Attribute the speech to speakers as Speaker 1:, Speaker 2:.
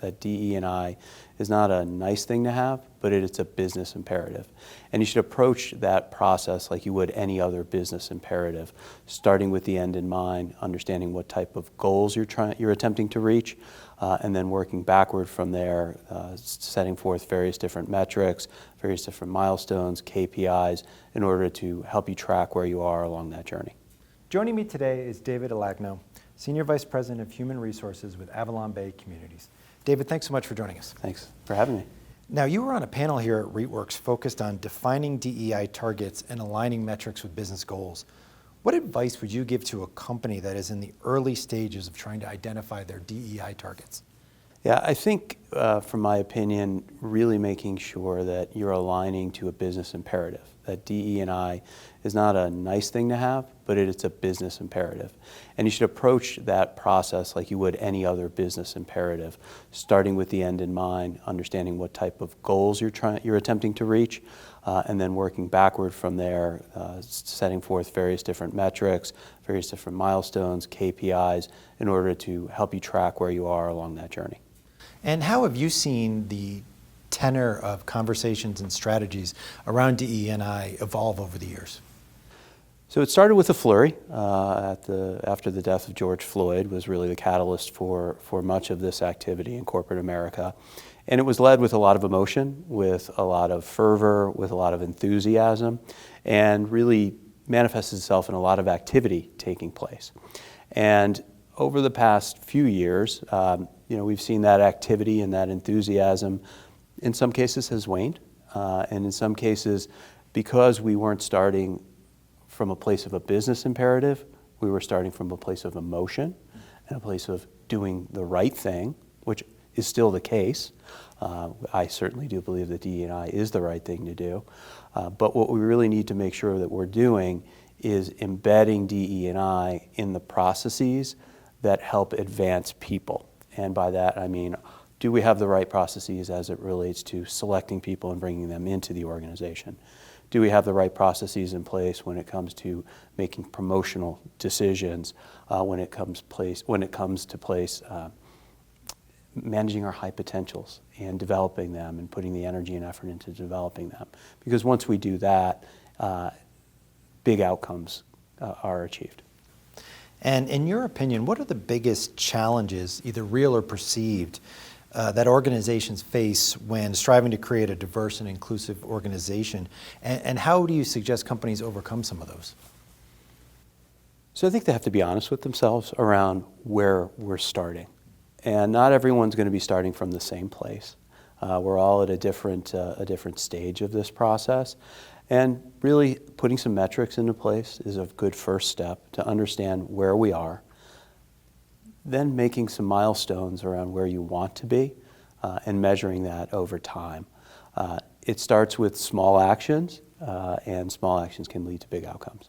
Speaker 1: that DE&I is not a nice thing to have, but it's a business imperative. And you should approach that process like you would any other business imperative, starting with the end in mind, understanding what type of goals you're attempting to reach, and then working backward from there, setting forth various different metrics, various different milestones, KPIs, in order to help you track where you are along that journey.
Speaker 2: Joining me today is David Alagno, Senior Vice President of Human Resources with AvalonBay Communities. David, thanks so much for joining us.
Speaker 1: Thanks for having me.
Speaker 2: Now, you were on a panel here at REITworks focused on defining DEI targets and aligning metrics with business goals. What advice would you give to a company that is in the early stages of trying to identify their DEI targets?
Speaker 1: Yeah, I think, from my opinion, really making sure that you're aligning to a business imperative, that DE&I is not a nice thing to have, but it's a business imperative. And you should approach that process like you would any other business imperative, starting with the end in mind, understanding what type of goals you're attempting to reach, and then working backward from there, setting forth various different metrics, various different milestones, KPIs, in order to help you track where you are along that journey.
Speaker 2: And how have you seen the tenor of conversations and strategies around DE&I evolve over the years?
Speaker 1: So it started with a flurry after the death of George Floyd was really the catalyst for much of this activity in corporate America. And it was led with a lot of emotion, with a lot of fervor, with a lot of enthusiasm, and really manifested itself in a lot of activity taking place. And over the past few years, we've seen that activity and that enthusiasm in some cases has waned, and in some cases, because we weren't starting from a place of a business imperative, we were starting from a place of emotion and a place of doing the right thing, which is still the case. I certainly do believe that DE&I is the right thing to do, but what we really need to make sure that we're doing is embedding DE&I in the processes that help advance people. And by that I mean, do we have the right processes as it relates to selecting people and bringing them into the organization? Do we have the right processes in place when it comes to making promotional decisions, when it comes to place managing our high potentials and developing them and putting the energy and effort into developing them? Because once we do that, big outcomes are achieved.
Speaker 2: And in your opinion, what are the biggest challenges, either real or perceived, that organizations face when striving to create a diverse and inclusive organization? And how do you suggest companies overcome some of those?
Speaker 1: So I think they have to be honest with themselves around where we're starting. And not everyone's going to be starting from the same place. We're all at a different stage of this process. And really putting some metrics into place is a good first step to understand where we are. Then making some milestones around where you want to be and measuring that over time. It starts with small actions, and small actions can lead to big outcomes.